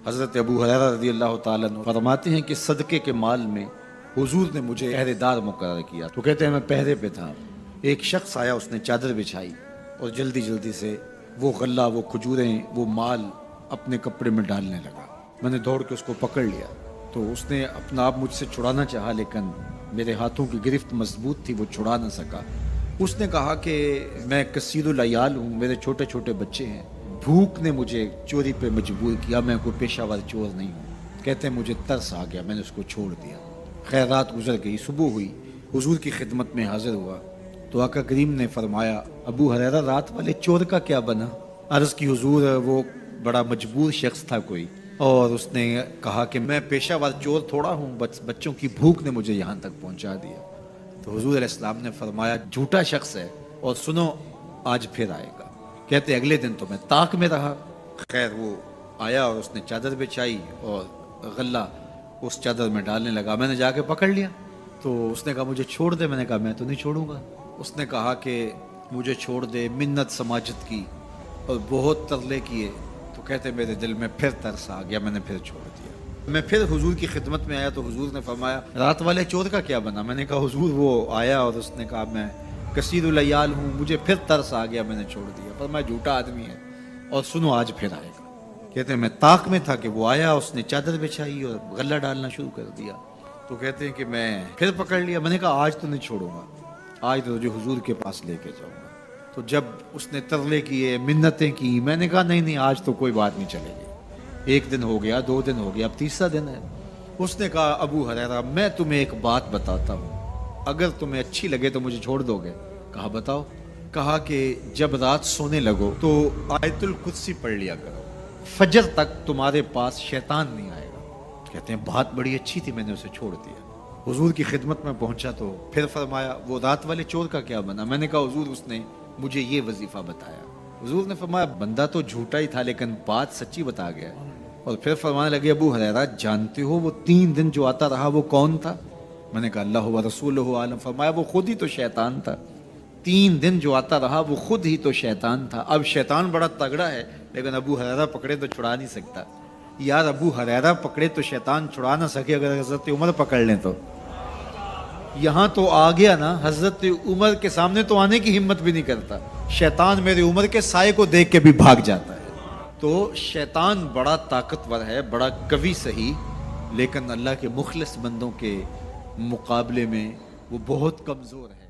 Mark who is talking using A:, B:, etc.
A: حضرت ابو ہریرہ رضی اللہ تعالیٰ عنہ فرماتے ہیں کہ صدقے کے مال میں حضور نے مجھے پہرے دار مقرر کیا، تو کہتے ہیں میں پہرے پہ تھا، ایک شخص آیا، اس نے چادر بچھائی اور جلدی جلدی سے وہ غلہ، وہ کھجوریں، وہ مال اپنے کپڑے میں ڈالنے لگا۔ میں نے دوڑ کے اس کو پکڑ لیا تو اس نے اپنا آپ مجھ سے چھڑانا چاہا، لیکن میرے ہاتھوں کی گرفت مضبوط تھی، وہ چھڑا نہ سکا۔ اس نے کہا کہ میں کثیر العیال ہوں، میرے چھوٹے چھوٹے بچے ہیں، بھوک نے مجھے چوری پہ مجبور کیا، میں کوئی پیشہ ور چور نہیں ہوں۔ کہتے ہیں مجھے ترس آ گیا، میں نے اس کو چھوڑ دیا۔ خیر رات گزر گئی، صبح ہوئی، حضور کی خدمت میں حاضر ہوا تو آقا کریم نے فرمایا ابو ہریرہ رات والے چور کا کیا بنا؟ عرض کی حضور وہ بڑا مجبور شخص تھا کوئی، اور اس نے کہا کہ میں پیشہ ور چور تھوڑا ہوں، بچوں کی بھوک نے مجھے یہاں تک پہنچا دیا۔ تو حضور علیہ السلام نے فرمایا جھوٹا شخص ہے، اور سنو آج پھر آئے گا۔ کہتے اگلے دن تو میں طاق میں رہا۔ خیر وہ آیا اور اس نے چادر بچھائی اور غلہ اس چادر میں ڈالنے لگا، میں نے جا کے پکڑ لیا۔ تو اس نے کہا مجھے چھوڑ دے، میں نے کہا میں تو نہیں چھوڑوں گا۔ اس نے کہا کہ مجھے چھوڑ دے، منت سماجت کی اور بہت ترلے کیے، تو کہتے میرے دل میں پھر ترس آ گیا، میں نے پھر چھوڑ دیا۔ میں پھر حضور کی خدمت میں آیا تو حضور نے فرمایا رات والے چور کا کیا بنا؟ میں نے کہا حضور وہ آیا اور اس نے کہا میں کثیر العیال ہوں، مجھے پھر ترس آ گیا، میں نے چھوڑ دیا۔ پر میں جھوٹا آدمی ہے، اور سنو آج پھر آئے گا۔ کہتے ہیں میں طاق میں تھا کہ وہ آیا، اس نے چادر بچھائی اور غلہ ڈالنا شروع کر دیا۔ تو کہتے ہیں کہ میں پھر پکڑ لیا، میں نے کہا آج تو نہیں چھوڑوں گا، آج تو تجھے حضور کے پاس لے کے جاؤں گا۔ تو جب اس نے ترلے کیے، منتیں کی، میں نے کہا نہیں نہیں آج تو کوئی بات نہیں چلے گی۔ ایک دن ہو گیا، 2 دن ہو گیا، اب تیسرا دن ہے۔ اس نے کہا ابو ہریرہ میں تمہیں ایک بات بتاتا ہوں، اگر تمہیں اچھی لگے تو مجھے چھوڑ دو گے؟ کہا بتاؤ۔ کہا کہ جب رات سونے لگو تو آیت الکرسی پڑھ لیا کرو، فجر تک تمہارے پاس شیطان نہیں آئے گا۔ کہتے ہیں بات بڑی اچھی تھی، میں نے اسے چھوڑ دیا۔ حضور کی خدمت میں پہنچا تو پھر فرمایا وہ رات والے چور کا کیا بنا؟ میں نے کہا حضور اس نے مجھے یہ وظیفہ بتایا۔ حضور نے فرمایا بندہ تو جھوٹا ہی تھا لیکن بات سچی بتا گیا۔ اور پھر فرمانے لگے ابو ہریرہ جانتے ہو وہ 3 دن جو آتا رہا وہ کون تھا؟ میں نے کہا اللہ و رسولہ عالم۔ فرمایا وہ خود ہی تو شیطان تھا۔ 3 دن جو آتا رہا وہ خود ہی تو شیطان تھا۔ اب شیطان بڑا تگڑا ہے لیکن ابو ہریرہ پکڑے تو چھڑا نہیں سکتا۔ یار ابو ہریرہ پکڑے تو شیطان چھڑا نہ سکے، اگر حضرت عمر پکڑ لیں تو یہاں تو آ گیا نا، حضرت عمر کے سامنے تو آنے کی ہمت بھی نہیں کرتا، شیطان میرے عمر کے سائے کو دیکھ کے بھی بھاگ جاتا ہے۔ تو شیطان بڑا طاقتور ہے، بڑا قوی صحیح، لیکن اللہ کے مخلص بندوں کے مقابلے میں وہ بہت کمزور ہے۔